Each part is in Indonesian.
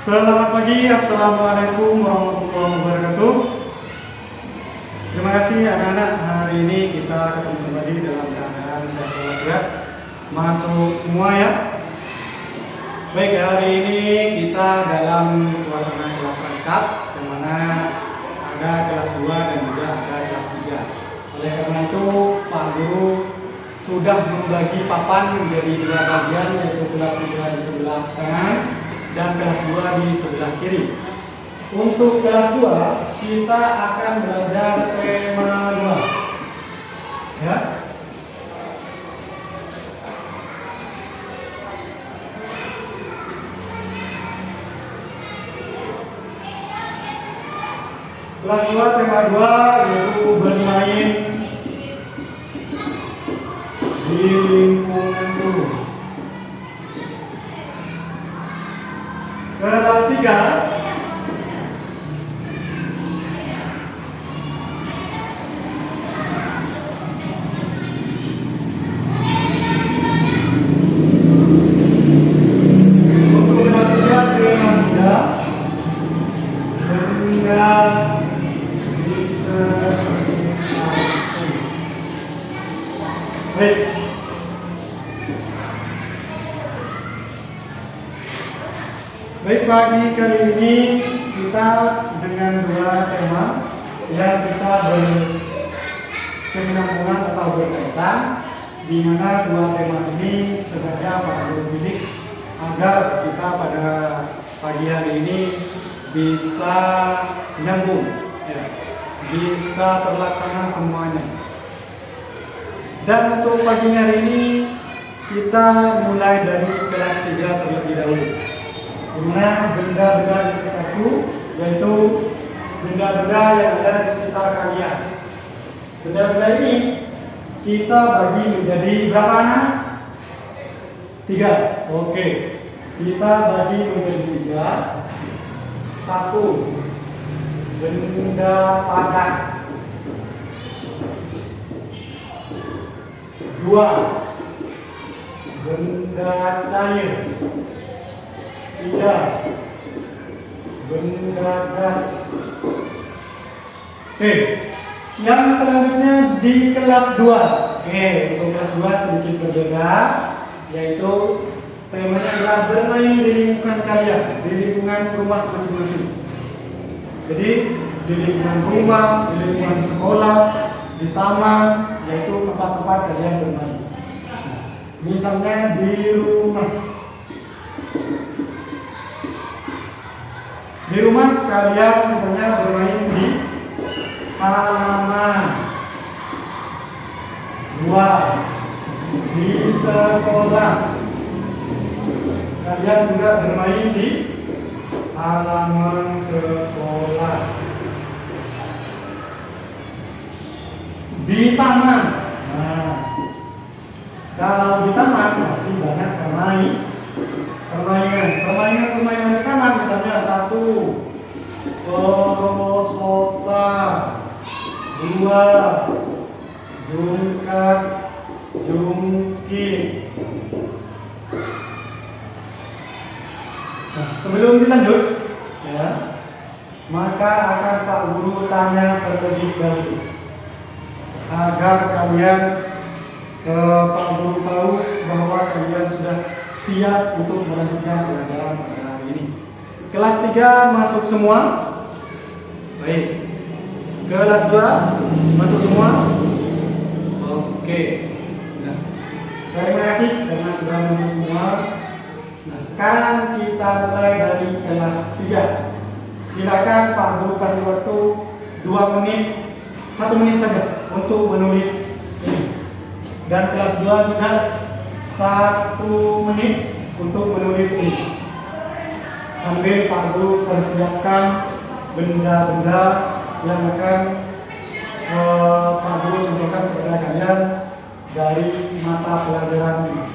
Selamat pagi, Assalamualaikum warahmatullahi wabarakatuh. Terima kasih anak-anak, hari ini kita ketemu kembali dalam keadaan sehat walafiat. Masuk semua ya. Baik, hari ini kita dalam suasana kelas lengkap, yang mana ada kelas 2 dan juga ada kelas 3. Oleh karena itu, Pak Guru sudah membagi papan menjadi 2 bagian, yaitu kelas 3 di sebelah kanan dan kelas 2 di sebelah kiri. Untuk kelas 2 kita akan belajar tema 2 ya. Kelas 2 tema 2 yaitu bermain di lingkungan guru. Kelas 3 untuk kelas 3 tema 3 benda di sekitarku. Baik. Baik, pagi kali ini kita dengan 2 tema yang bisa berkesinambungan atau berkaitan, di mana 2 tema ini sengaja Pak Guru pilih agar kita pada pagi hari ini bisa nyambung, ya, bisa terlaksana semuanya. Dan untuk pagi hari ini kita mulai dari kelas 3 terlebih dahulu. Dimana benda-benda di sekitarku, yaitu benda-benda yang ada di sekitar kalian. Benda-benda ini kita bagi menjadi berapa anak? 3. Oke, kita bagi menjadi 3. 1. Benda padat. 2. Benda cair. 3. Benda gas. Oke, yang selanjutnya di kelas 2. Oke, untuk kelas 2 sedikit berbeda, yaitu temanya adalah bermain di lingkungan kalian, di lingkungan rumah masing-masing. Jadi di lingkungan rumah, di lingkungan sekolah, di taman, yaitu tempat-tempat kalian bermain. Misalnya di rumah. Di rumah kalian misalnya bermain di halaman. 2. Di sekolah kalian juga bermain di halaman sekolah. Di taman. Nah, kalau di taman pasti banyak permainan di taman, misalnya 1 korosota, 2 jungkat jungkit. Nah, sebelum dilanjut ya, maka akan Pak Guru tanya terlebih dahulu agar kalian Pak Guru tahu bahwa kalian sudah siap untuk melanjutkan pelajaran pada hari ini. Kelas 3 masuk semua? Baik. Kelas 2 masuk semua? Oke. Nah, terima kasih karena sudah masuk semua. Nah, sekarang kita mulai dari kelas 3. Silakan Pak Guru kasih waktu 2 menit, 1 menit saja untuk menulis ini. Dan kelas 2 juga 1 menit untuk menulis ini. Sambil Pak Guru persiapkan benda-benda yang akan Pak Guru tunjukkan kepada kalian dari mata pelajaran ini.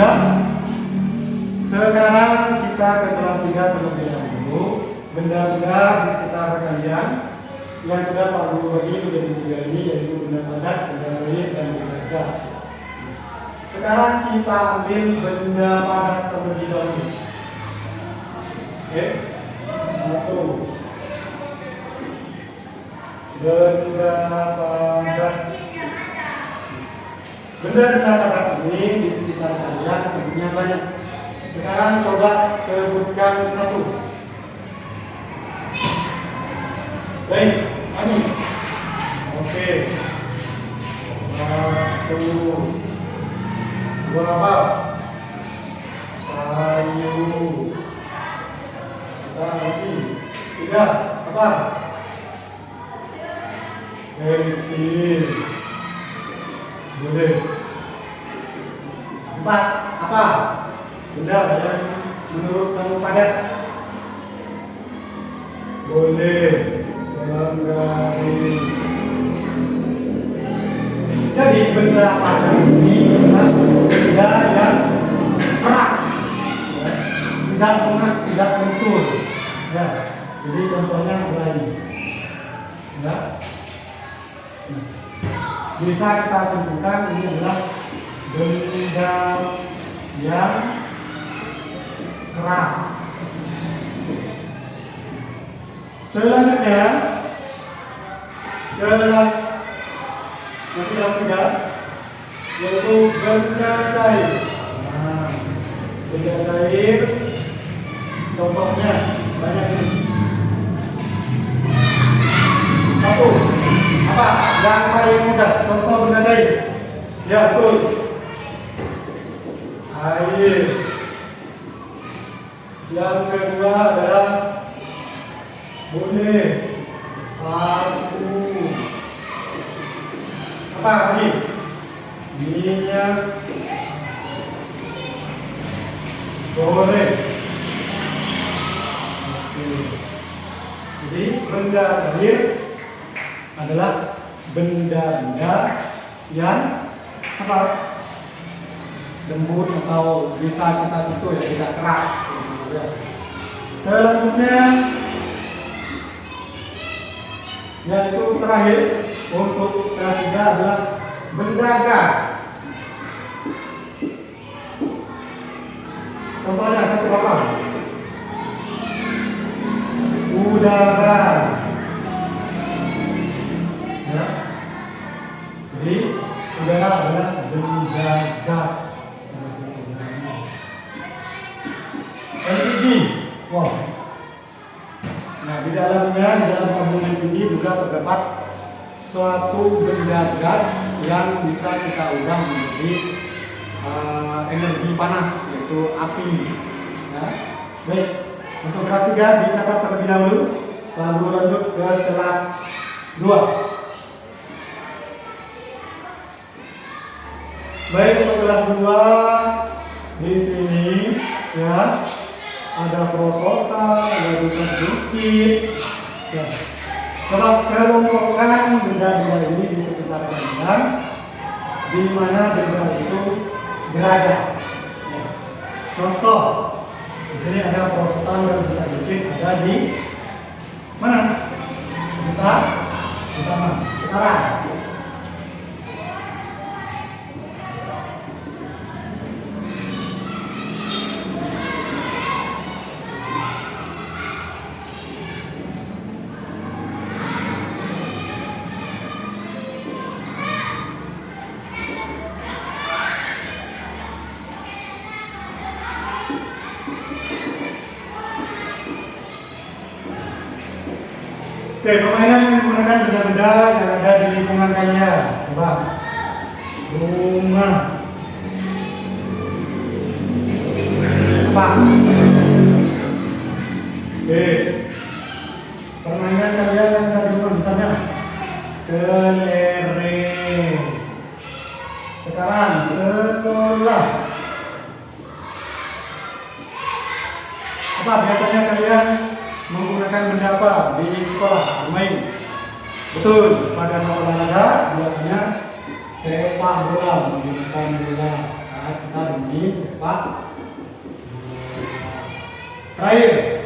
Sudah? Sekarang kita ke kelas 3 terlebih dahulu. Benda-benda di sekitar kalian yang sudah Pak Guru bagi menjadi 3 ini, yaitu benda padat, benda cair, dan benda gas. Sekarang kita ambil benda padat terlebih dahulu. Oke, 1. Benda padat. Benda-benda padat ini di sekitar kalian tentunya banyak. Sekarang coba sebutkan 1. Baik, ini. Oke. 1. 2 apa? Kayu. Lagi. 3 apa? Pensil. Boleh. 4 apa? Benda yang menurut kamu padat. Boleh. Garis. Jadi benda padat ini adalah benda yang keras, ya. Tidak lunak, tidak lentur. Ya. Jadi contohnya mulai. Ya. Bisa kita simpulkan ini adalah benda yang keras. Selanjutnya kelas masih kelas 3, yaitu benda cair. Nah, benda cair contohnya banyak ini. 1. Apa? Yang paling mudah contoh benda cair. Ya, betul. Air. Yang kedua adalah boleh parfu. Apa lagi? Minyak goreng. Oke. Jadi benda cair adalah benda-benda yang apa? Lembut atau bisa kita sentuh, ya, tidak keras. Selanjutnya yaitu terakhir untuk kelas 3 adalah benda gas. Contohnya 1 apa? Udara. Ya. Jadi udara adalah benda gas. LPG. Wow. Nah, di dalam tabung LPG juga terdapat suatu benda gas yang bisa kita ubah menjadi energi panas, yaitu api. Ya. Baik, untuk kelas 3 dicatat terlebih dahulu, lalu lanjut ke kelas 2. Baik, untuk kelas 2 di sini ya ada prosotan, ada jukit. Ya. Coba kelompokkan benda-benda ini di sekitar kalian, di mana benda itu berada. Ya. Contoh, di sini ada prosotan dan benda jukit ada di mana? Kita sekarang. Oke, permainan yang menggunakan benda-benda yang ada di lingkungan kalian. Coba. Rumah. Apa? Oke. Permainan kalian yang ada di rumah misalnya kelereng. Sekarang sekolah. Apa biasanya kalian menggunakan benda apa di sekolah bermain? Betul, pada saat olahraga biasanya sepak bola menggunakan bola. saat kita bermain sepak terakhir,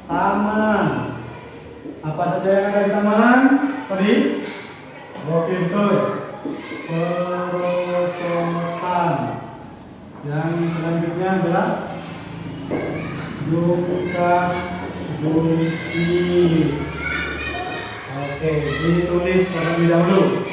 taman. Apa saja yang ada di taman tadi? Oke, betul. Perosotan. Yang selanjutnya adalah jungkat jungkir. Oke, ditulis terlebih dahulu.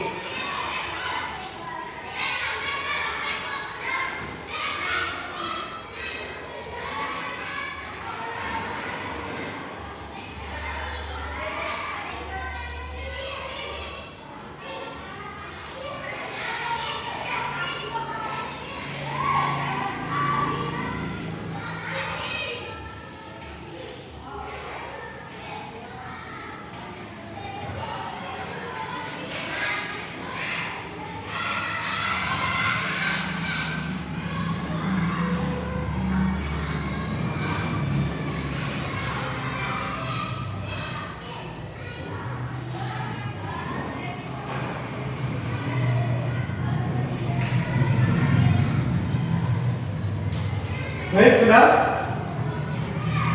Baik, sudah?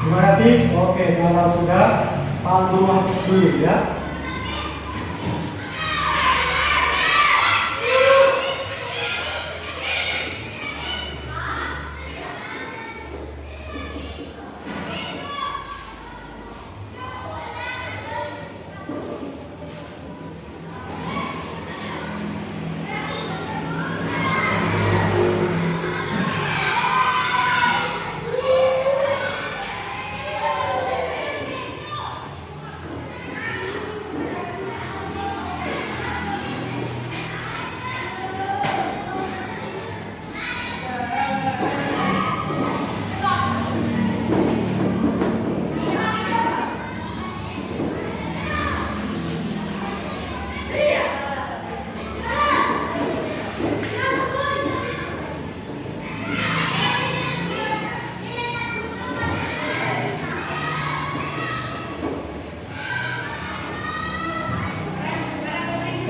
Terima kasih. Oke, kalau sudah, Pak Guru hapus dulu ya.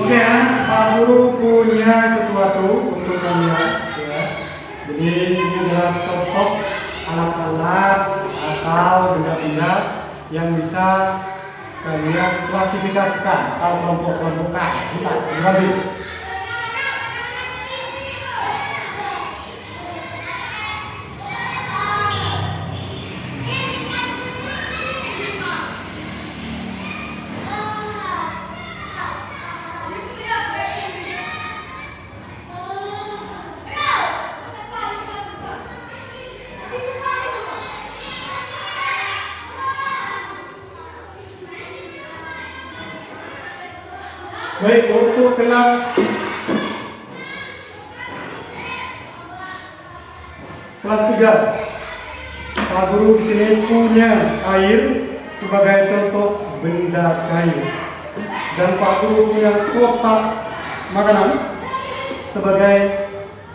Oke ya, Pak Guru punya sesuatu untuk kalian ya. Jadi ini adalah contoh alat-alat atau benda-benda yang bisa kalian klasifikasikan atau kelompok-kelompokkan. Kita berbagi. Baik, untuk kelas 3, Pak Guru di sini punya air sebagai contoh benda cair, dan Pak Guru punya kotak makanan sebagai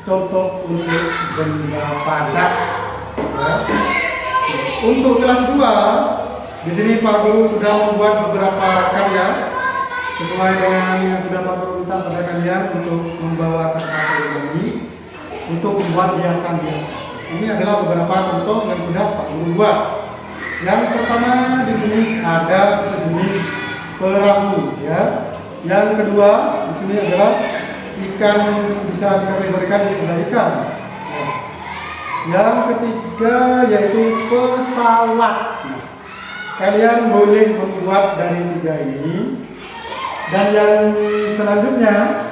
contoh untuk benda padat. Ya. Untuk kelas 2, di sini Pak Guru sudah membuat beberapa karya sesuai dengan yang sudah Pak Guru minta pada kalian untuk membawa kertas ini untuk membuat hiasan-hiasan. Ini adalah beberapa contoh yang sudah Pak Guru buat. Yang pertama di sini ada sejenis perahu, ya. Yang kedua di sini adalah ikan bisa dikategorikan adalah ikan. Yang ketiga yaitu pesawat. Kalian boleh membuat dari 3 ini. Dan yang selanjutnya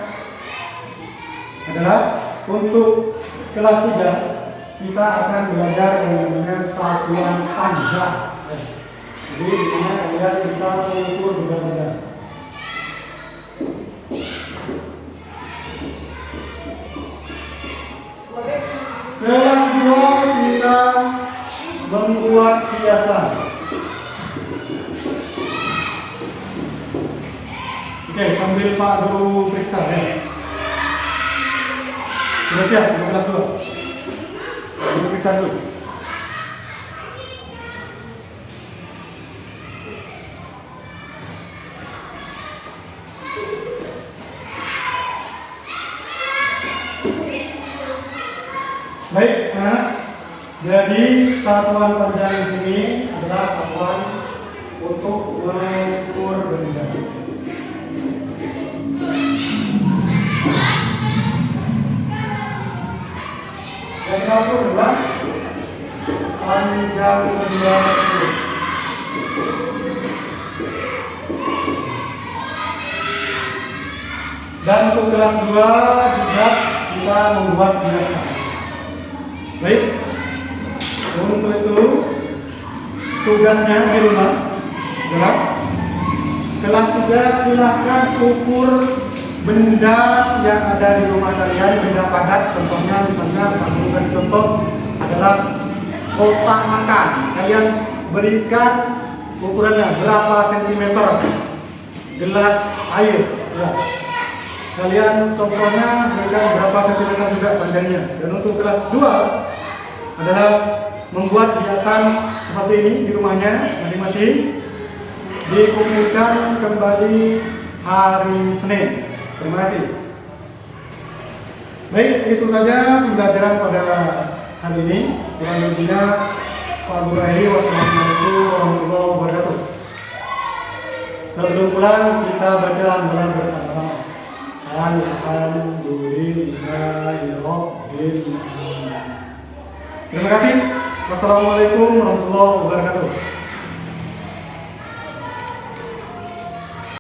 adalah untuk kelas 3 kita akan belajar yang namanya satuan tangga. Jadi di mana kalian bisa mengukur benda-benda. Kelas 2 kita membuat hiasan. Oke, sambil Pak Guru periksa ya. Sudah siap untuk kelas 2? Guru periksa dulu. Baik, jadi satuan panjang di sini adalah satuan untuk mengukur benda. Yang kita ukur adalah panjang benda tersebut. Dan untuk kelas 2 juga kita membuat biasa. Baik, untuk itu tugasnya di rumah adalah kelas 3 silahkan ukur benda yang ada di rumah kalian, benda padat. Contohnya misalnya kami kasih contoh adalah kotak makan. Kalian berikan ukurannya berapa sentimeter, gelas air ya. Kalian contohnya berikan berapa sentimeter juga panjangnya. Dan untuk kelas 2 adalah membuat hiasan seperti ini di rumahnya masing-masing. Dikumpulkan kembali hari Senin. Terima kasih. Baik, itu saja pembelajaran pada hari ini. Kurang lebihnya Pak Guru Heri. Wassalamualaikum warahmatullahi wabarakatuh. Sebelum pulang kita baca hamdalah bersama-sama. Alhamdulillahirobbilalamin. Terima kasih. Wassalamualaikum warahmatullahi wabarakatuh.